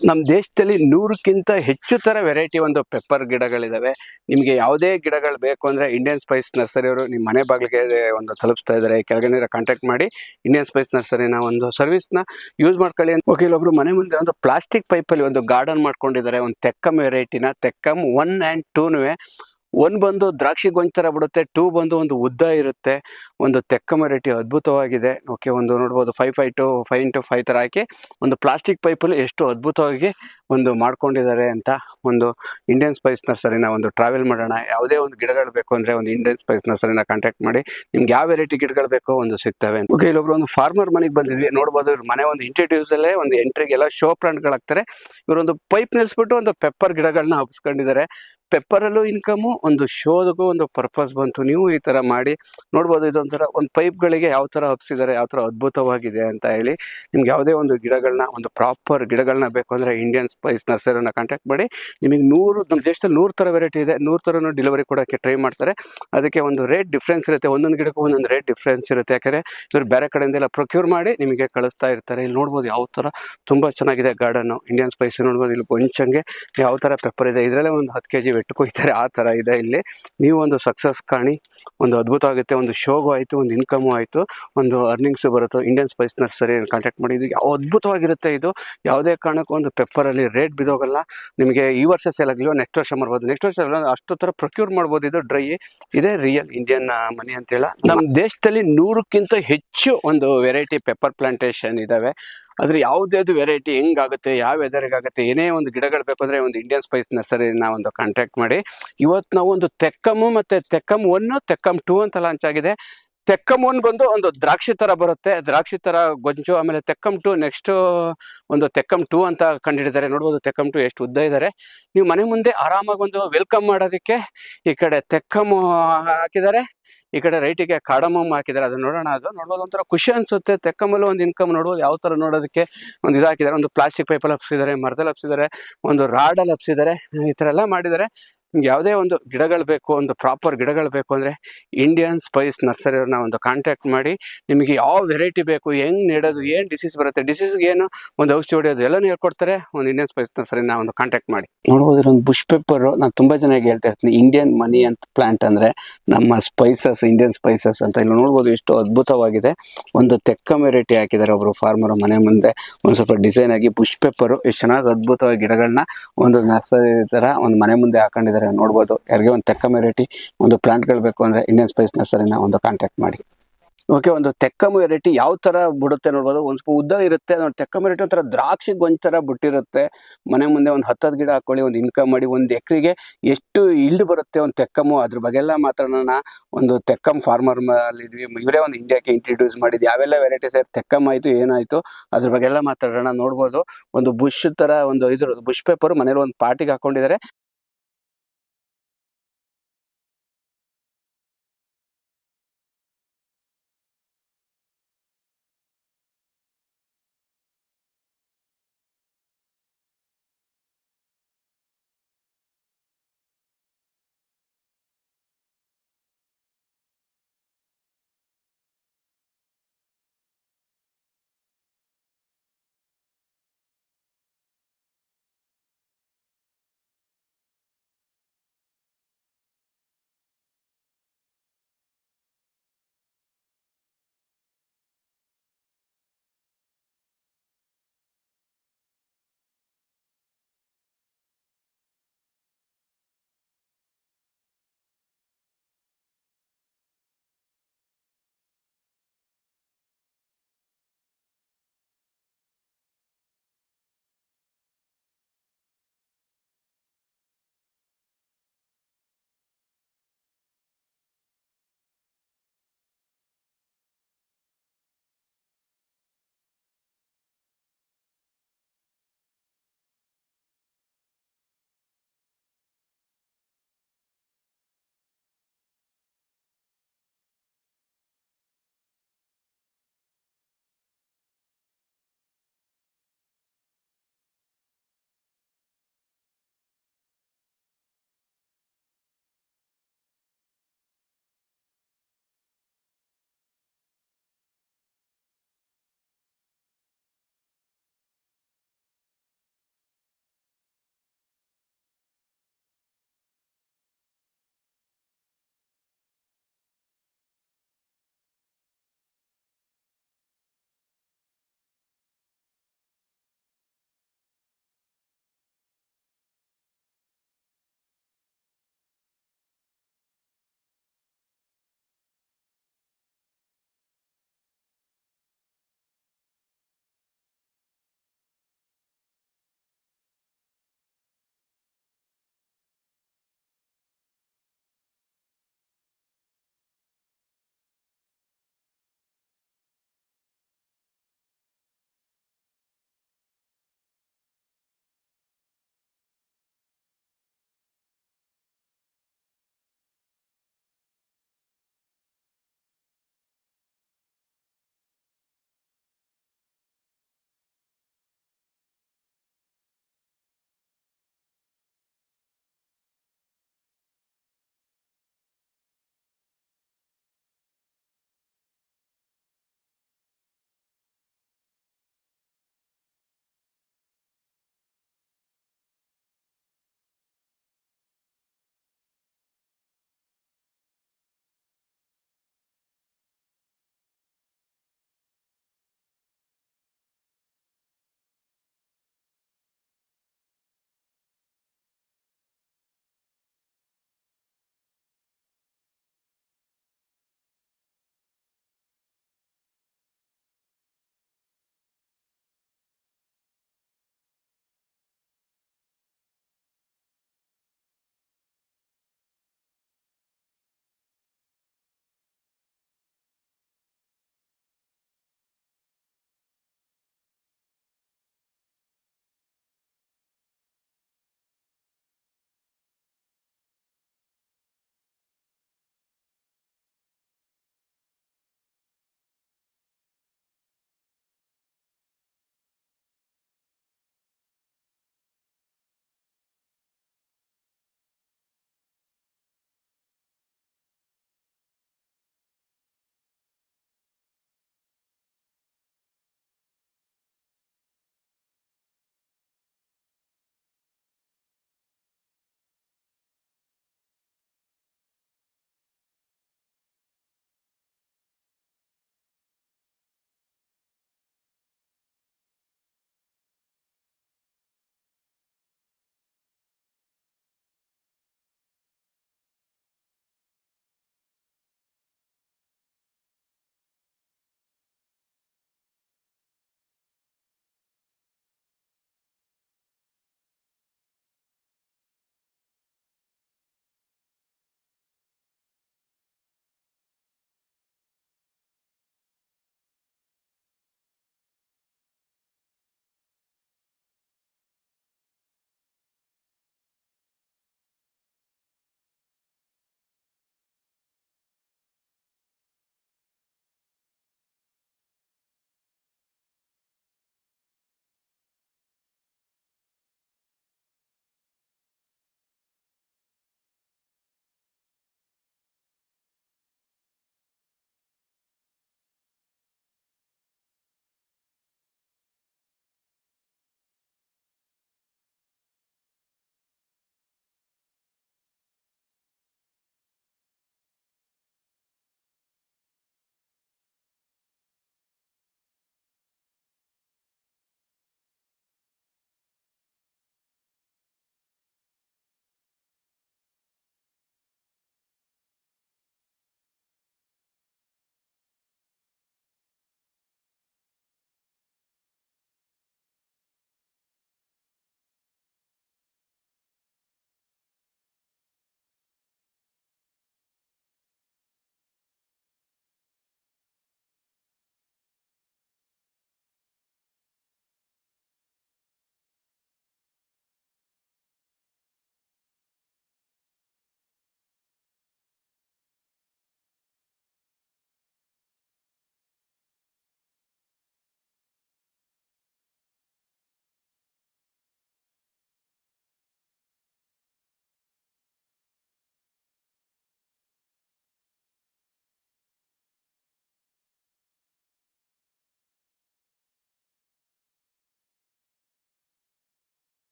ನಮ್ಮ ದೇಶದಲ್ಲಿ 100ಕ್ಕಿಂತ ಹೆಚ್ಚು ತರ ವೆರೈಟಿ ಒಂದು ಪೆಪ್ಪರ್ ಗಿಡಗಳಿದಾವೆ. ನಿಮಗೆ ಯಾವುದೇ ಗಿಡಗಳು ಬೇಕು ಅಂದ್ರೆ ಇಂಡಿಯನ್ ಸ್ಪೈಸ್ ನರ್ಸರಿ ಅವರು ನಿಮ್ಮ ಮನೆ ಬಾಗಿಲಿಗೆ ಒಂದು ತಲುಪಿಸ್ತಾ ಇದ್ದಾರೆ. ಕೆಳಗಡೆ ಕಾಂಟ್ಯಾಕ್ಟ್ ಮಾಡಿ ಇಂಡಿಯನ್ ಸ್ಪೈಸ್ ನರ್ಸರಿನ ಒಂದು ಸರ್ವಿಸ್ನ ಯೂಸ್ ಮಾಡ್ಕೊಳ್ಳಿ ಅಂತ. ಓಕೆ, ಇಲ್ಲೊಬ್ರು ಮನೆ ಮುಂದೆ ಒಂದು ಪ್ಲಾಸ್ಟಿಕ್ ಪೈಪಲ್ಲಿ ಒಂದು ಗಾರ್ಡನ್ ಮಾಡ್ಕೊಂಡಿದ್ದಾರೆ. ಒಂದು ತೆಕ್ಕಮ್ ವೆರೈಟಿನ ತೆಕ್ಕಮ್ 1 and 2 1 ಬಂದು ದ್ರಾಕ್ಷಿ ಗೊಂಚ ತರ ಬಿಡುತ್ತೆ, 2 ಬಂದು ಒಂದು ಉದ್ದ ಇರುತ್ತೆ. ಒಂದು ತೆಕ್ಕಮ್ ವೆರೈಟಿ ಅದ್ಭುತವಾಗಿದೆ. ಓಕೆ, ಒಂದು ನೋಡ್ಬೋದು 5x5 ತರ ಹಾಕಿ ಒಂದು ಪ್ಲಾಸ್ಟಿಕ್ ಪೈಪಲ್ಲಿ ಎಷ್ಟು ಅದ್ಭುತವಾಗಿ ಒಂದು ಮಾಡ್ಕೊಂಡಿದ್ದಾರೆ ಅಂತ. ಒಂದು ಇಂಡಿಯನ್ ಸ್ಪೈಸ್ ನರ್ಸರಿನ ಒಂದು ಟ್ರಾವೆಲ್ ಮಾಡೋಣ. ಯಾವುದೇ ಒಂದು ಗಿಡಗಳು ಬೇಕು ಅಂದ್ರೆ ಒಂದು ಇಂಡಿಯನ್ ಸ್ಪೈಸ್ ನರ್ಸರಿನ ಕಾಂಟ್ಯಾಕ್ಟ್ ಮಾಡಿ, ನಿಮ್ಗೆ ಯಾವ ವೆರೈಟಿ ಗಿಡಗಳು ಬೇಕೋ ಒಂದು ಸಿಗ್ತವೆ. ಓಕೆ, ಇಲ್ಲೊಬ್ರು ಒಂದು ಫಾರ್ಮರ್ ಮನೆಗೆ ಬಂದಿದ್ವಿ. ನೋಡ್ಬೋದು ಇವ್ರ ಮನೆ ಒಂದು ಇಂಟ್ರಡ್ಯೂಸ್ ಅಲ್ಲೇ ಒಂದು ಎಂಟ್ರಿಗೆಲ್ಲ ಶೋ ಪ್ಲಾಂಟ್ಗಳಾಗ್ತಾರೆ. ಇವರೊಂದು ಪೈಪ್ ನಿಲ್ಸ್ಬಿಟ್ಟು ಒಂದು ಪೆಪ್ಪರ್ ಗಿಡಗಳನ್ನ ಹಬ್ಸ್ಕೊಂಡಿದ್ದಾರೆ. ಪೆಪ್ಪರಲ್ಲೂ ಇನ್ಕಮು, ಒಂದು ಶೋದಗೂ ಒಂದು ಪರ್ಪಸ್ ಬಂತು. ನೀವು ಈ ತರ ಮಾಡಿ ನೋಡ್ಬೋದು. ಇದೊಂಥರ ಒಂದು ಪೈಪ್ಗಳಿಗೆ ಯಾವ ತರ ಹಬ್ಸಿದ್ದಾರೆ, ಯಾವ ತರ ಅದ್ಭುತವಾಗಿದೆ ಅಂತ ಹೇಳಿ. ನಿಮ್ಗೆ ಯಾವುದೇ ಒಂದು ಗಿಡಗಳನ್ನ, ಒಂದು ಪ್ರಾಪರ್ ಗಿಡಗಳನ್ನ ಬೇಕು ಅಂದ್ರೆ ಇಂಡಿಯನ್ ಸ್ಪೈಸ್ ನರ್ಸರಿನ ಕಾಂಟ್ಯಾಕ್ಟ್ ಮಾಡಿ. ನಿಮಗೆ ನಮ್ಮ ದೇಶದಲ್ಲಿ 100 ತರ ವೆರೈಟಿ ಇದೆ. 100 ತರನು ಡೆಲಿವರಿ ಕೊಡೋಕ್ಕೆ ಟ್ರೈ ಮಾಡ್ತಾರೆ. ಅದಕ್ಕೆ ಒಂದು ರೇಟ್ ಡಿಫ್ರೆನ್ಸ್ ಇರುತ್ತೆ, ಒಂದೊಂದು ಗಿಡಕ್ಕೂ ಒಂದೊಂದು ರೇಟ್ ಡಿಫ್ರೆನ್ಸ್ ಇರುತ್ತೆ. ಯಾಕಂದ್ರೆ ಇವ್ರು ಬೇರೆ ಕಡೆಯಿಂದೆಲ್ಲ ಪ್ರೊಕ್ಯೂರ್ ಮಾಡಿ ನಿಮಗೆ ಕಳಿಸ್ತಾ ಇರ್ತಾರೆ. ಇಲ್ಲಿ ನೋಡ್ಬೋದು ಯಾವ ತರ ತುಂಬಾ ಚೆನ್ನಾಗಿದೆ ಗಾರ್ಡನ್. ಇಂಡಿಯನ್ ಸ್ಪೈಸ್ ನೋಡ್ಬೋದು. ಇಲ್ಲಿ ಕೊಂಚಂಗೆ ಯಾವ ತರ ಪೆಪ್ಪರ್ ಇದೆ, ಇದರಲ್ಲೇ ಒಂದು 10 kg ಕೊಯ್ತಾರೆ, ಆ ತರ ಇದೆ. ಇಲ್ಲಿ ನೀವು ಒಂದು ಸಕ್ಸಸ್ ಕಾಣಿ, ಒಂದು ಅದ್ಭುತ ಆಗುತ್ತೆ. ಒಂದು ಶೋಗೂ ಆಯ್ತು, ಒಂದು ಇನ್ಕಮು ಆಯ್ತು, ಒಂದು ಅರ್ನಿಂಗ್ಸ್ ಬರುತ್ತೆ. ಇಂಡಿಯನ್ ಸ್ಪೈಸ್ ನರ್ಸರಿ ಕಾಂಟ್ಯಾಕ್ಟ್ ಮಾಡಿ. ಇದು ಯಾವ ಅದ್ಭುತವಾಗಿರುತ್ತೆ. ಇದು ಯಾವುದೇ ಕಾರಣಕ್ಕೂ ಒಂದು ಪೆಪ್ಪರ್ ಅಲ್ಲಿ ರೇಟ್ ಬಿದೋಗಲ್ಲ. ನಿಮಗೆ ಈ ವರ್ಷ ಸೇಲ್ ಆಗಲಿಲ್ಲ, ನೆಕ್ಸ್ಟ್ ವರ್ಷ ಮಾಡ್ಬೋದು, ನೆಕ್ಸ್ಟ್ ವರ್ಷ ಅಷ್ಟು ತರ ಪ್ರೊಕ್ಯೂರ್ ಮಾಡ್ಬೋದು. ಇದು ಡ್ರೈ, ಇದೇ ರಿಯಲ್ ಇಂಡಿಯನ್ ಮನಿ ಅಂತ ಹೇಳ. ನಮ್ಮ ದೇಶದಲ್ಲಿ 100ಕ್ಕಿಂತ ಹೆಚ್ಚು ಒಂದು ವೆರೈಟಿ ಪೆಪ್ಪರ್ ಪ್ಲಾಂಟೇಶನ್ ಇದಾವೆ. ಅದ್ರ ಯಾವುದೇ ವೆರೈಟಿ ಹೆಂಗಾಗುತ್ತೆ, ಯಾವ ವೆದರ್ಗಾಗುತ್ತೆ, ಏನೇ ಒಂದು ಗಿಡಗಳು ಬೇಕು ಅಂದ್ರೆ ಒಂದು ಇಂಡಿಯನ್ ಸ್ಪೈಸ್ ನರ್ಸರಿನ ಒಂದು ಕಾಂಟ್ಯಾಕ್ಟ್ ಮಾಡಿ. ಇವತ್ತು ನಾವು ಒಂದು ತೆಕ್ಕಮ್ ಮತ್ತೆ ತೆಕ್ಕಮ್ 1, ತೆಕ್ಕಮ್ 2 ಅಂತ ಲಾಂಚ್ ಆಗಿದೆ. ತೆಕ್ಕಮ್ 1 ಬಂದು ಒಂದು ದ್ರಾಕ್ಷಿ ತರ ಬರುತ್ತೆ, ದ್ರಾಕ್ಷಿ ತರ ಗೊಂಚು. ಆಮೇಲೆ ತೆಕ್ಕಮ್ 2 ನೆಕ್ಸ್ಟ್ ಒಂದು ತೆಕ್ಕಮ್ 2 ಅಂತ ಕಂಡಿಡಿದ್ದಾರೆ. ನೋಡ್ಬೋದು ತೆಕ್ಕಮ್ 2 ಎಷ್ಟು ಉದ್ದ ಇದ್ದಾರೆ. ನೀವು ಮನೆ ಮುಂದೆ ಆರಾಮಾಗಿ ಒಂದು ವೆಲ್ಕಮ್ ಮಾಡೋದಕ್ಕೆ ಈ ಕಡೆ ತೆಕ್ಕಮ್ ಹಾಕಿದ್ದಾರೆ, ಈ ಕಡೆ ರೈಟಿಗೆ ಕಾಡಮಮ್ ಹಾಕಿದ್ದಾರೆ. ಅದನ್ನ ನೋಡೋಣ. ಅದು ನೋಡ್ಬೋದು, ಒಂಥರ ಖುಷಿ ಅನ್ಸುತ್ತೆ. ತೆಕ್ಕಮಲ್ಲೂ ಒಂದು ಇನ್ಕಮ್ ನೋಡ್ಬೋದು. ಯಾವ ತರ ನೋಡೋದಕ್ಕೆ ಒಂದು ಇದಾಕಿದ್ದಾರೆ. ಒಂದು ಪ್ಲಾಸ್ಟಿಕ್ ಪೈಪಲ್ಲಿ ಹಬ್ಸಿದ್ದಾರೆ, ಮರದಲ್ಲಿ ಹಬ್ಸಿದ್ದಾರೆ, ಒಂದು ರಾಡಲ್ಲಿ ಹಬ್ಸಿದ್ದಾರೆ. ಈ ತರ ಎಲ್ಲ ಮಾಡಿದ್ದಾರೆ. ನಿಮ್ಗೆ ಯಾವುದೇ ಒಂದು ಗಿಡಗಳು ಬೇಕು, ಒಂದು ಪ್ರಾಪರ್ ಗಿಡಗಳು ಬೇಕು ಅಂದ್ರೆ ಇಂಡಿಯನ್ ಸ್ಪೈಸ್ ನರ್ಸರಿ ಅವ್ರನ್ನ ಒಂದು ಕಾಂಟ್ಯಾಕ್ಟ್ ಮಾಡಿ. ನಿಮಗೆ ಯಾವ ವೆರೈಟಿ ಬೇಕು, ಹೆಂಗ್ ನೆಡೋದು, ಏನ್ ಡಿಸೀಸ್ ಬರುತ್ತೆ, ಡಿಸೀಸ್ಗೆ ಏನು ಒಂದು ಔಷಧಿ ಹೊಡೆಯೋದು ಎಲ್ಲನೂ ಹೇಳ್ಕೊಡ್ತಾರೆ. ಒಂದು ಇಂಡಿಯನ್ ಸ್ಪೈಸ್ ನರ್ಸರಿನ ಒಂದು ಕಾಂಟ್ಯಾಕ್ಟ್ ಮಾಡಿ. ನೋಡ್ಬೋದು ಒಂದು ಬುಷ್ ಪೆಪ್ಪರ್. ನಾನು ತುಂಬಾ ಚೆನ್ನಾಗಿ ಹೇಳ್ತಾ ಇರ್ತೀನಿ, ಇಂಡಿಯನ್ ಮನಿ ಅಂತ ಪ್ಲಾಂಟ್ ಅಂದ್ರೆ ನಮ್ಮ ಸ್ಪೈಸಸ್, ಇಂಡಿಯನ್ ಸ್ಪೈಸಸ್ ಅಂತ. ಇಲ್ಲಿ ನೋಡ್ಬೋದು ಎಷ್ಟು ಅದ್ಭುತವಾಗಿದೆ. ಒಂದು ತೆಕ್ಕಮ್ ವೆರೈಟಿ ಹಾಕಿದ್ದಾರೆ ಒಬ್ರು ಫಾರ್ಮರ್ ಮನೆ ಮುಂದೆ. ಒಂದು ಸ್ವಲ್ಪ ಡಿಸೈನ್ ಆಗಿ ಬುಷ್ ಪೆಪ್ಪರ್ ಎಷ್ಟು ಚೆನ್ನಾಗಿ ಅದ್ಭುತವಾಗಿ ಗಿಡಗಳನ್ನ ಒಂದು ನರ್ಸರಿ ತರ ಒಂದು ಮನೆ ಮುಂದೆ ಹಾಕೊಂಡಿದ್ದಾರೆ. ನೋಡ್ಬೋದು. ಯಾರಿಗೆ ಒಂದು ತೆಕ್ಕಮ್ ವೆರೈಟಿ ಒಂದು ಪ್ಲಾಂಟ್ಗಳು ಬೇಕು ಅಂದ್ರೆ ಇಂಡಿಯನ್ ಸ್ಪೈಸ್ ನರ್ಸರಿನ ಒಂದು ಕಾಂಟ್ಯಾಕ್ಟ್ ಮಾಡಿ. ಓಕೆ, ಒಂದು ತೆಕ್ಕಮ್ ವೆರೈಟಿ ಯಾವ ತರ ಬಿಡುತ್ತೆ ನೋಡ್ಬೋದು. ಒಂದು ಸ್ವಲ್ಪ ಉದ್ದ ಇರುತ್ತೆ. ತೆಕ್ಕಮ್ ವೆರೈಟಿ ಒಂಥರ ದ್ರಾಕ್ಷಿ ಗೊಂಚ ತರ ಬಿಟ್ಟಿರುತ್ತೆ. ಮನೆ ಮುಂದೆ ಒಂದು 10 ಗಿಡ ಹಾಕೊಳ್ಳಿ, ಒಂದು ಇನ್ಕಮ್ ಮಾಡಿ. ಒಂದು ಎಕರೆಗೆ ಎಷ್ಟು ಇಲ್ಡ್ ಬರುತ್ತೆ ಒಂದು ತೆಕ್ಕಮ್ಮು, ಅದ್ರ ಬಗ್ಗೆ ಎಲ್ಲ ಮಾತಾಡೋಣ. ಒಂದು ತೆಕ್ಕಮ್ ಫಾರ್ಮರ್ ಇದ್ವಿ, ಇವರೇ ಒಂದು ಇಂಡಿಯಾಕ್ಕೆ ಇಂಟ್ರಡ್ಯೂಸ್ ಮಾಡಿದ್ದು. ಯಾವೆಲ್ಲ ವೆರೈಟೀಸ್ ತೆಕ್ಕಮ್ ಆಯ್ತು, ಏನಾಯ್ತು, ಅದ್ರ ಬಗ್ಗೆ ಎಲ್ಲ ಮಾತಾಡೋಣ. ನೋಡ್ಬೋದು ಒಂದು ಬುಷ್ ತರ ಒಂದು ಇದ್ರ ಬುಷ್ ಪೇಪರ್ ಮನೇಲಿ ಒಂದು ಪಾರ್ಟಿಗೆ ಹಾಕೊಂಡಿದ್ದಾರೆ.